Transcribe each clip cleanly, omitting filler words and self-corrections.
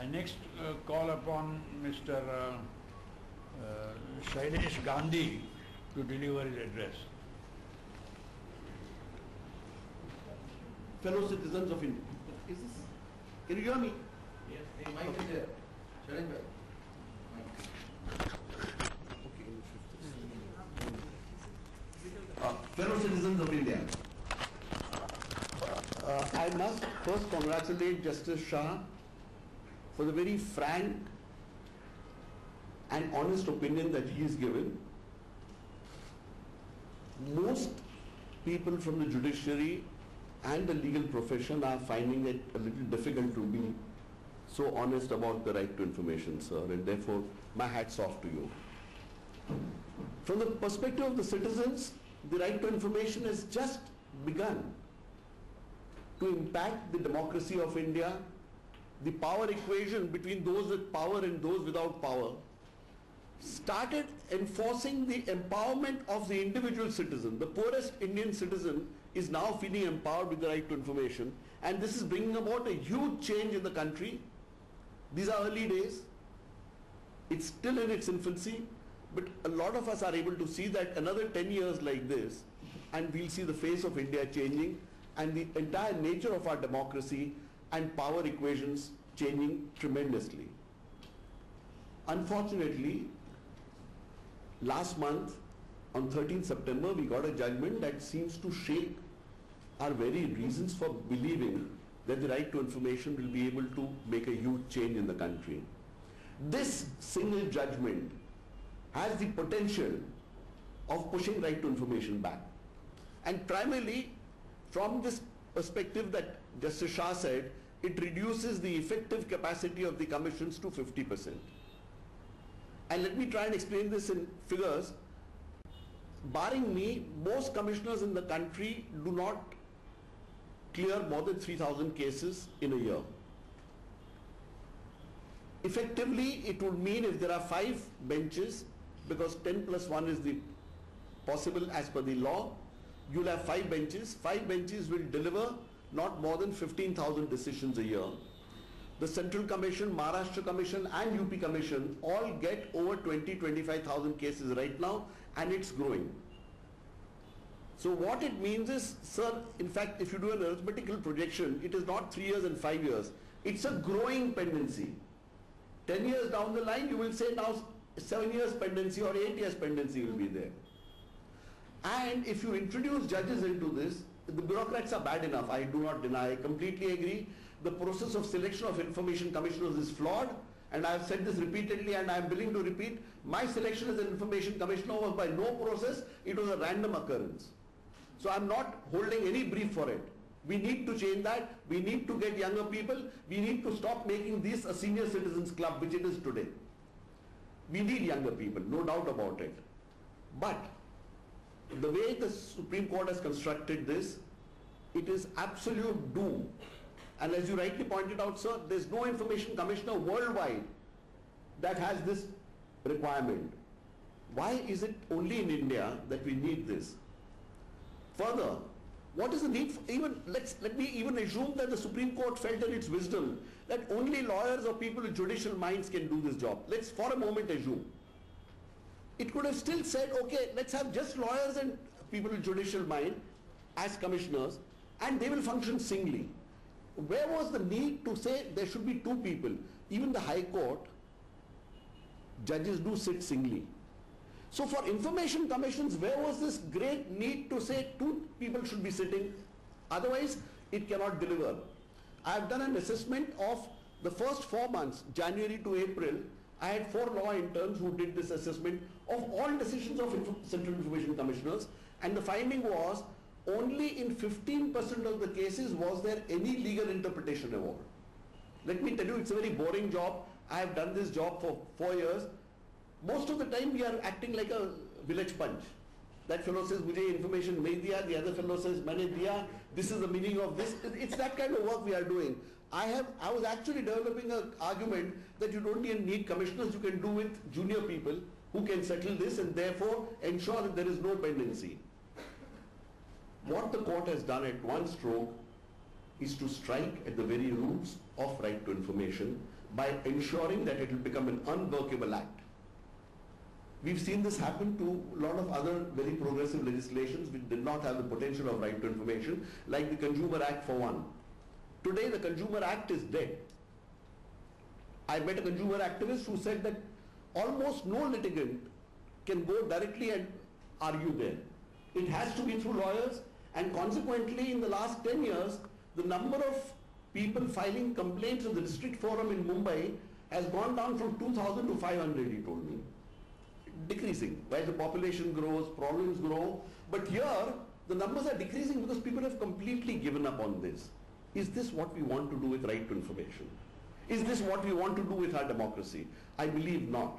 I next call upon Mr. Shailesh Gandhi to deliver his address. Fellow citizens of India. Is this? Can you hear me? Yes, the mic is there. Shailesh bhai. Fellow citizens of India. I must first congratulate Justice Shah for the very frank and honest opinion that he has given. Most people from the judiciary and the legal profession are finding it a little difficult to be so honest about the right to information, sir, and therefore my hat's off to you. From the perspective of the citizens, the right to information has just begun to impact the democracy of India, the power equation between those with power and those without power, started enforcing the empowerment of the individual citizen. The poorest Indian citizen is now feeling empowered with the right to information, and this is bringing about a huge change in the country. These are early days. It's still in its infancy, but a lot of us are able to see that another 10 years like this, and we'll see the face of India changing, and the entire nature of our democracy and power equations changing tremendously. Unfortunately, last month, on 13th September, we got a judgment that seems to shake our very reasons for believing that the right to information will be able to make a huge change in the country. This single judgment has the potential of pushing right to information back. And primarily, from this perspective that Justice Shah said, it reduces the effective capacity of the commissions to 50%. And let me try and explain this in figures. Barring me, most commissioners in the country do not clear more than 3,000 cases in a year. Effectively, it would mean if there are 5 benches, because 10 plus 1 is the possible as per the law, you'll have 5 benches. 5 benches will deliver not more than 15,000 decisions a year. The Central Commission, Maharashtra Commission and UP Commission all get over 20-25,000 cases right now, and it's growing. So what it means is, sir, in fact, if you do an arithmetical projection, it is not 3 years and 5 years. It's a growing pendency. 10 years down the line, you will say now 7 years pendency or 8 years pendency will be there. And if you introduce judges into this, the bureaucrats are bad enough. I do not deny, I completely agree. The process of selection of information commissioners is flawed, and I have said this repeatedly, and I am willing to repeat. My selection as an information commissioner was by no process, it was a random occurrence. So I am not holding any brief for it. We need to change that. We need to get younger people. We need to stop making this a senior citizens club, which it is today. We need younger people, no doubt about it. But the way the Supreme Court has constructed this, it is absolute doom. And as you rightly pointed out, sir, there is no information commissioner worldwide that has this requirement. Why is it only in India that we need this? Further, what is the need for let me even assume that the Supreme Court felt in its wisdom that only lawyers or people with judicial minds can do this job. Let's for a moment assume. It could have still said, okay, let's have just lawyers and people with judicial mind as commissioners, and they will function singly. Where was the need to say there should be 2 people? Even the High Court, judges do sit singly. So for information commissions, where was this great need to say 2 people should be sitting? Otherwise, it cannot deliver. I have done an assessment of the first 4 months, January to April. I had 4 law interns who did this assessment of all decisions of Central Information Commissioners, and the finding was only in 15% of the cases was there any legal interpretation involved. Let me tell you, it's a very boring job. I have done this job for 4 years. Most of the time we are acting like a village punch. That fellow says, "Mujhe information nahi diya," the other fellow says, "Maine diya, this is the meaning of this." It's that kind of work we are doing. I was actually developing an argument that you don't even need commissioners, you can do with junior people who can settle this and therefore ensure that there is no pendency. What the court has done at one stroke is to strike at the very roots of right to information by ensuring that it will become an unworkable act. We've seen this happen to a lot of other very progressive legislations which did not have the potential of right to information, like the Consumer Act for one. Today the Consumer Act is dead. I met a consumer activist who said that almost no litigant can go directly and argue there. It has to be through lawyers, and consequently in the last 10 years, the number of people filing complaints with the district forum in Mumbai has gone down from 2,000 to 500, he told me. Decreasing. While the population grows, problems grow, but here the numbers are decreasing because people have completely given up on this. Is this what we want to do with right to information? Is this what we want to do with our democracy? I believe not.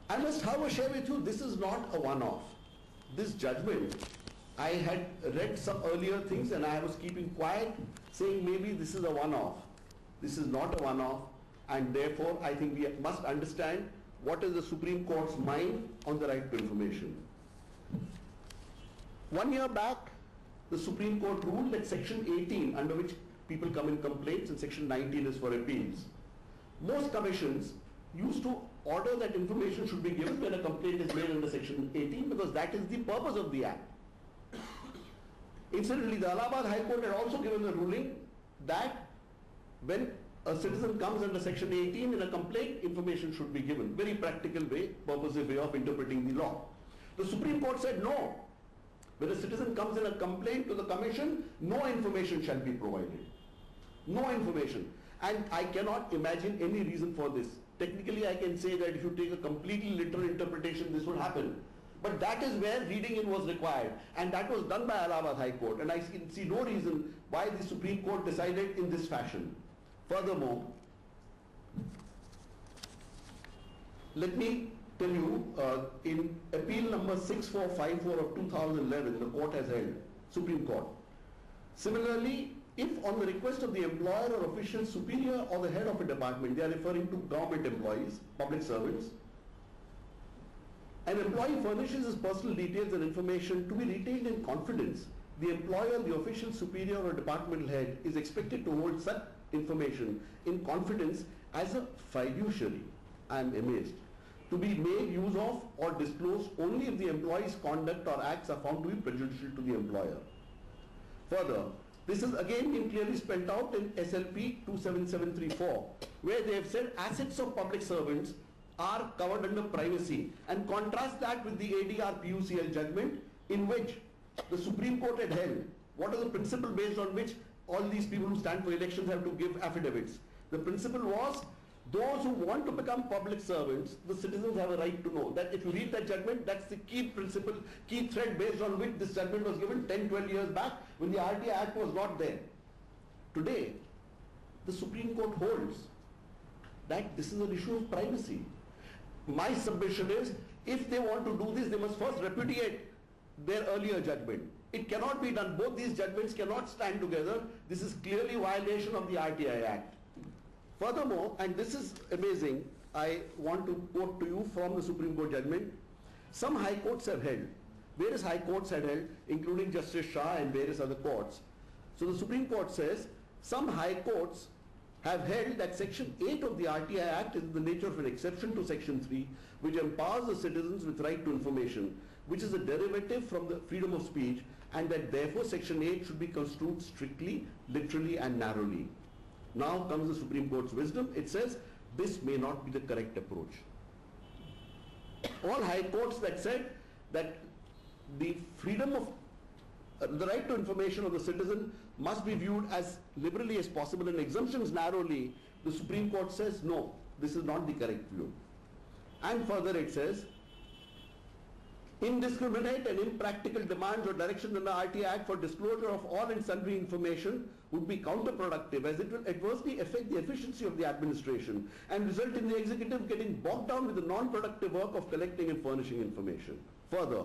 I must, however, share with you, this is not a one-off. This judgment, I had read some earlier things and I was keeping quiet, saying maybe this is a one-off. This is not a one-off, and therefore I think we must understand what is the Supreme Court's mind on the right to information. 1 year back, the Supreme Court ruled that Section 18, under which people come in complaints, and Section 19 is for appeals. Most commissions used to order that information should be given when a complaint is made under Section 18, because that is the purpose of the Act. Incidentally, the Allahabad High Court had also given a ruling that when a citizen comes under Section 18 in a complaint, information should be given. Very practical way, purposive way of interpreting the law. The Supreme Court said no. When a citizen comes in a complaint to the Commission, no information shall be provided. No information. And I cannot imagine any reason for this. Technically, I can say that if you take a completely literal interpretation, this would happen. But that is where reading in was required. And that was done by Allahabad High Court. And I see no reason why the Supreme Court decided in this fashion. Furthermore, let me tell you, in appeal number 6454 of 2011, the court has held, Supreme Court. Similarly, if on the request of the employer or official superior or the head of a department, they are referring to government employees, public servants, an employee furnishes his personal details and information to be retained in confidence, the employer, the official superior or departmental head is expected to hold such information in confidence as a fiduciary. I am amazed. To be made use of or disclosed only if the employee's conduct or acts are found to be prejudicial to the employer. Further, this is again been clearly spelled out in SLP 27734, where they have said assets of public servants are covered under privacy, and contrast that with the ADR PUCL judgment, in which the Supreme Court had held what is the principle based on which all these people who stand for elections have to give affidavits. The principle was, those who want to become public servants, the citizens have a right to know. That if you read that judgment, that's the key principle, key thread based on which this judgment was given 10, 12 years back when the RTI Act was not there. Today, the Supreme Court holds that this is an issue of privacy. My submission is, if they want to do this, they must first repudiate their earlier judgment. It cannot be done. Both these judgments cannot stand together. This is clearly violation of the RTI Act. Furthermore, and this is amazing, I want to quote to you from the Supreme Court judgment. Some high courts have held, various high courts had held, including Justice Shah and various other courts. So the Supreme Court says, some high courts have held that Section 8 of the RTI Act is in the nature of an exception to Section 3, which empowers the citizens with right to information, which is a derivative from the freedom of speech, and that therefore Section 8 should be construed strictly, literally and narrowly. Now comes the Supreme Court's wisdom. It says this may not be the correct approach. All high courts that said that the freedom of the right to information of the citizen must be viewed as liberally as possible and exemptions narrowly, the Supreme Court says no, this is not the correct view. And further it says, indiscriminate and impractical demands or directions in the RTI Act for disclosure of all and sundry information would be counterproductive, as it will adversely affect the efficiency of the administration and result in the executive getting bogged down with the non-productive work of collecting and furnishing information. Further,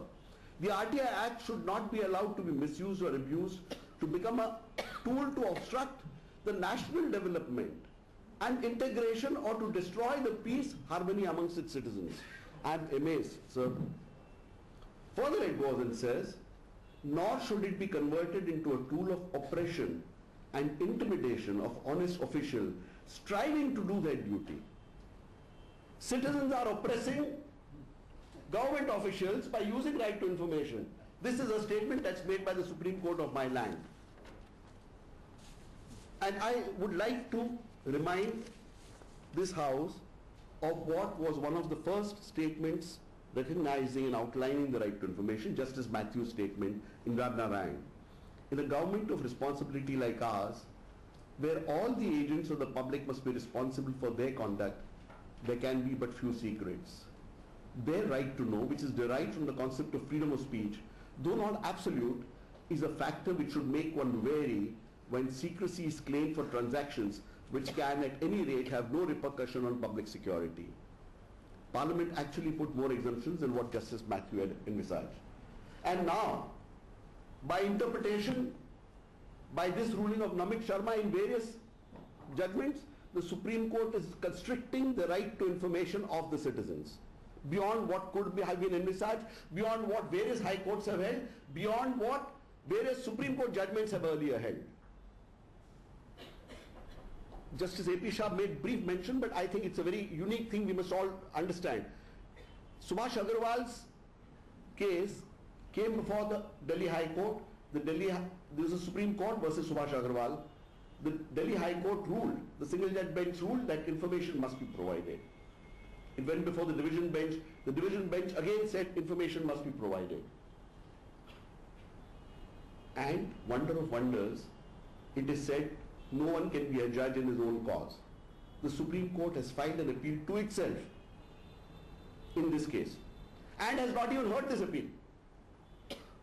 the RTI Act should not be allowed to be misused or abused to become a tool to obstruct the national development and integration or to destroy the peace, harmony amongst its citizens. I am amazed, sir. Further it goes and says, nor should it be converted into a tool of oppression and intimidation of honest official, striving to do their duty. Citizens are oppressing government officials by using right to information. This is a statement that's made by the Supreme Court of my land. And I would like to remind this House of what was one of the first statements recognizing and outlining the right to information, Justice Matthew's statement in Rabnarayan. In a government of responsibility like ours, where all the agents of the public must be responsible for their conduct, there can be but few secrets. Their right to know, which is derived from the concept of freedom of speech, though not absolute, is a factor which should make one wary when secrecy is claimed for transactions which can at any rate have no repercussion on public security. Parliament actually put more exemptions than what Justice Matthew had envisaged. And now, by interpretation, by this ruling of Namit Sharma in various judgments, the Supreme Court is constricting the right to information of the citizens beyond what could have been envisaged, beyond what various high courts have held, beyond what various Supreme Court judgments have earlier held. Justice A.P. Shah made brief mention, but I think it's a very unique thing we must all understand. Subhash Agarwal's case came before the Delhi High Court. There was a Supreme Court versus Subhash Agarwal. The Delhi High Court ruled, the single judge bench ruled that information must be provided. It went before the division bench. The division bench again said information must be provided. And wonder of wonders, it is said no one can be a judge in his own cause. The Supreme Court has filed an appeal to itself in this case and has not even heard this appeal.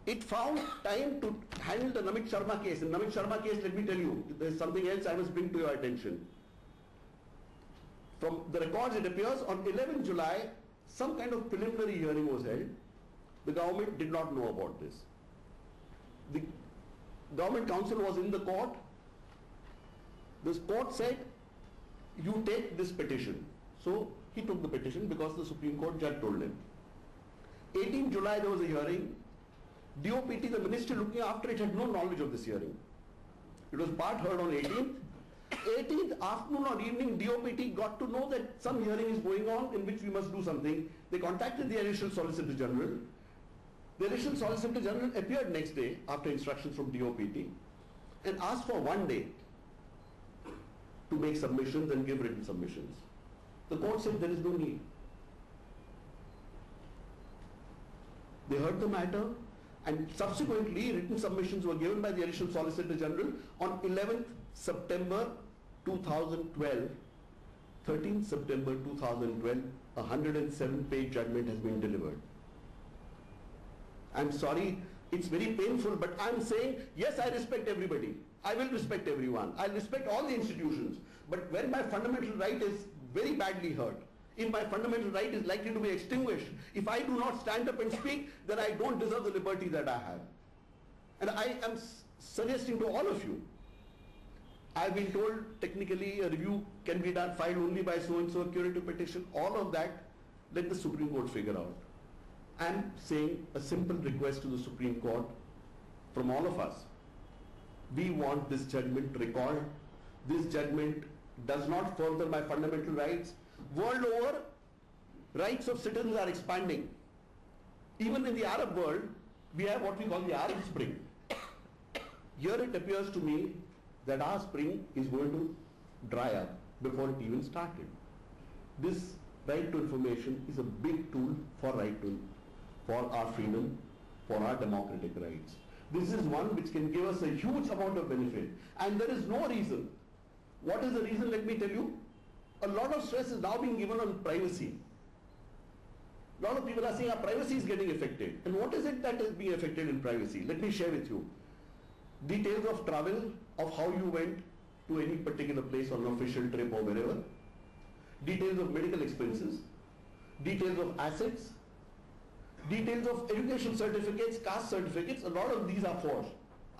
It found time to handle the Namit Sharma case. In Namit Sharma case, let me tell you, there's something else I must bring to your attention. From the records, it appears on 11 July, some kind of preliminary hearing was held. The government did not know about this. The government counsel was in the court. This court said, you take this petition. So he took the petition because the Supreme Court judge told him. 18 July there was a hearing. DOPT, the minister looking after it, had no knowledge of this hearing. It was part heard on 18th. 18th afternoon or evening, DOPT got to know that some hearing is going on in which we must do something. They contacted the Additional Solicitor General. The Additional Solicitor General appeared next day after instructions from DOPT and asked for 1 day to make submissions and give written submissions. The court said there is no need. They heard the matter, and subsequently written submissions were given by the Additional Solicitor General on 11th September 2012. 13th September 2012, a 107-page judgment has been delivered. I'm sorry, it's very painful, but I'm saying, yes, I respect everybody. I will respect everyone. I'll respect all the institutions. But when my fundamental right is very badly hurt, if my fundamental right is likely to be extinguished, if I do not stand up and speak, then I don't deserve the liberty that I have. And I am suggesting to all of you, I've been told technically a review can be done, filed only by so-and-so, a curative petition, all of that, let the Supreme Court figure out. I'm saying a simple request to the Supreme Court from all of us. We want this judgment recalled. This judgment does not further my fundamental rights. World over, rights of citizens are expanding. Even in the Arab world, we have what we call the Arab Spring. Here it appears to me that our spring is going to dry up before it even started. This right to information is a big tool for our freedom, for our democratic rights. This is one which can give us a huge amount of benefit, and there is no reason. What is the reason? Let me tell you. A lot of stress is now being given on privacy. A lot of people are saying our privacy is getting affected. And what is it that is being affected in privacy? Let me share with you. Details of travel, of how you went to any particular place on an official trip or wherever. Details of medical expenses. Details of assets. Details of education certificates, caste certificates. A lot of these are forged.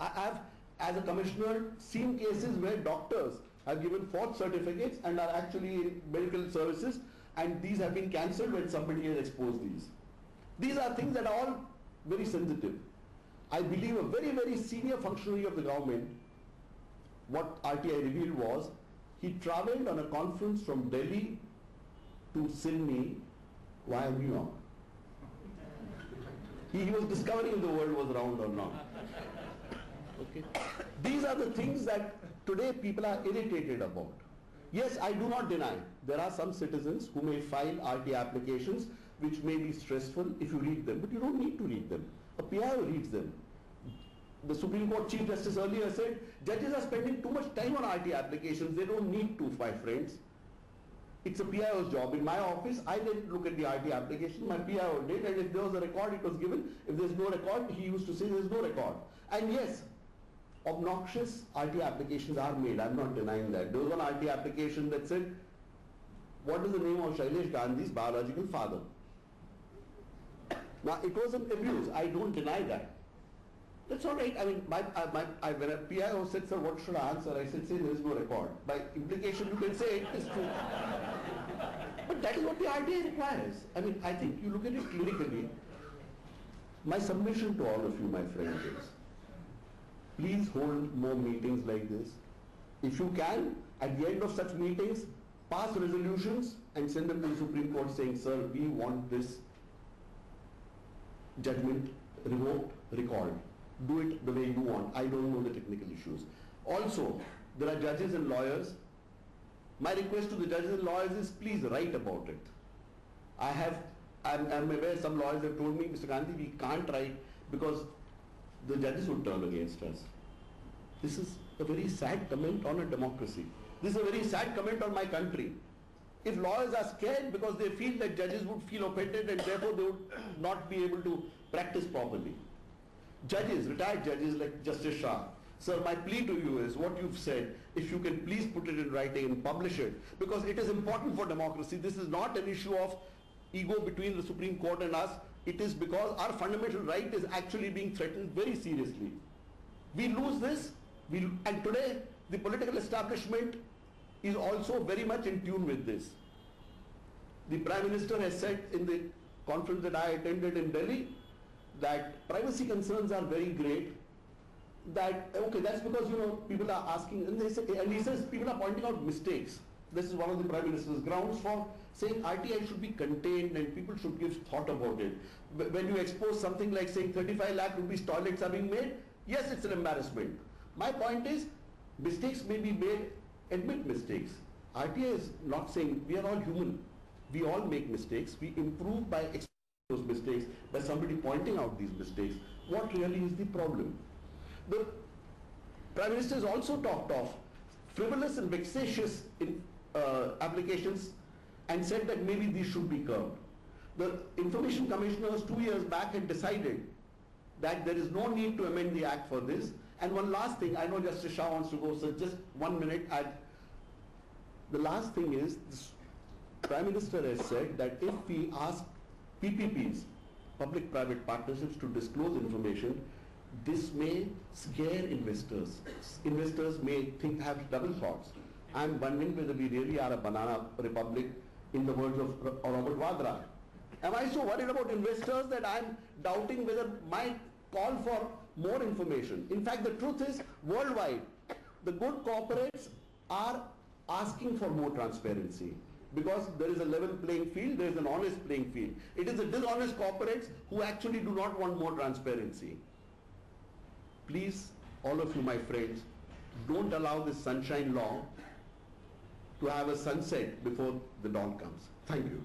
I have, as a commissioner, seen cases where doctors have given forged certificates and are actually in medical services, and these have been cancelled when somebody has exposed these. These are things that are all very sensitive. I believe a very, very senior functionary of the government, what RTI revealed was He traveled on a conference from Delhi to Sydney via New York. He was discovering if the world was round or not. Okay. These are the things that today people are irritated about. Yes, I do not deny there are some citizens who may file RT applications which may be stressful if you read them, but you don't need to read them. A PIO reads them. The Supreme Court Chief Justice earlier said judges are spending too much time on RT applications. They don't need to, my friends. It's a PIO's job. In my office, I didn't look at the RT application. My PIO did, and if there was a record, it was given. If there's no record, he used to say there's no record. And yes, obnoxious RT applications are made. I'm not denying that. There was one RT application that said, what is the name of Shailesh Gandhi's biological father? Now, it was an abuse. I don't deny that. That's all right. I mean, when a PIO said, sir, what should I answer? I said, say there is no record. By implication, you can say it is true. But that is what the RTA requires. I mean, I think you look at it lyrically. My submission to all of you, my friends, is please hold more meetings like this. If you can, at the end of such meetings, pass resolutions and send them to the Supreme Court saying, sir, we want this judgment revoked, recalled. Do it the way you want. I don't know the technical issues. Also, there are judges and lawyers. My request to the judges and lawyers is please write about it. I'm aware some lawyers have told me, Mr. Gandhi, we can't write because the judges would turn against us. This is a very sad comment on a democracy. This is a very sad comment on my country. If lawyers are scared because they feel that judges would feel offended and therefore they would not be able to practice properly. Judges, retired judges like Justice Shah, sir, my plea to you is what you've said, if you can please put it in writing and publish it, because it is important for democracy. This is not an issue of ego between the Supreme Court and us. It is because our fundamental right is actually being threatened very seriously. We lose this, and today the political establishment is also very much in tune with this. The Prime Minister has said in the conference that I attended in Delhi that privacy concerns are very great, that okay, that's because people are asking, and he says people are pointing out mistakes. This is one of the Prime Minister's grounds for saying RTI should be contained and people should give thought about it. When you expose something like saying 35 lakh rupees toilets are being made, yes, it's an embarrassment. My point is, mistakes may be made, admit mistakes. RTI is not saying, we are all human. We all make mistakes. We improve by exposing those mistakes, by somebody pointing out these mistakes. What really is the problem? The Prime Minister has also talked of frivolous and vexatious applications and said that maybe these should be curbed. The Information Commissioners 2 years back had decided that there is no need to amend the Act for this. And one last thing, I know Justice Shah wants to go, so just 1 minute. The last thing is, the Prime Minister has said that if we ask PPPs, public-private partnerships, to disclose information, this may scare investors. Investors may have double thoughts. I'm wondering whether we really are a banana republic, in the words of Robert Vadra. Am I so worried about investors that I'm doubting whether my call for more information? In fact, the truth is, worldwide, the good corporates are asking for more transparency, because there is a level playing field, there is an honest playing field. It is the dishonest corporates who actually do not want more transparency. Please, all of you, my friends, don't allow this sunshine law to have a sunset before the dawn comes. Thank you.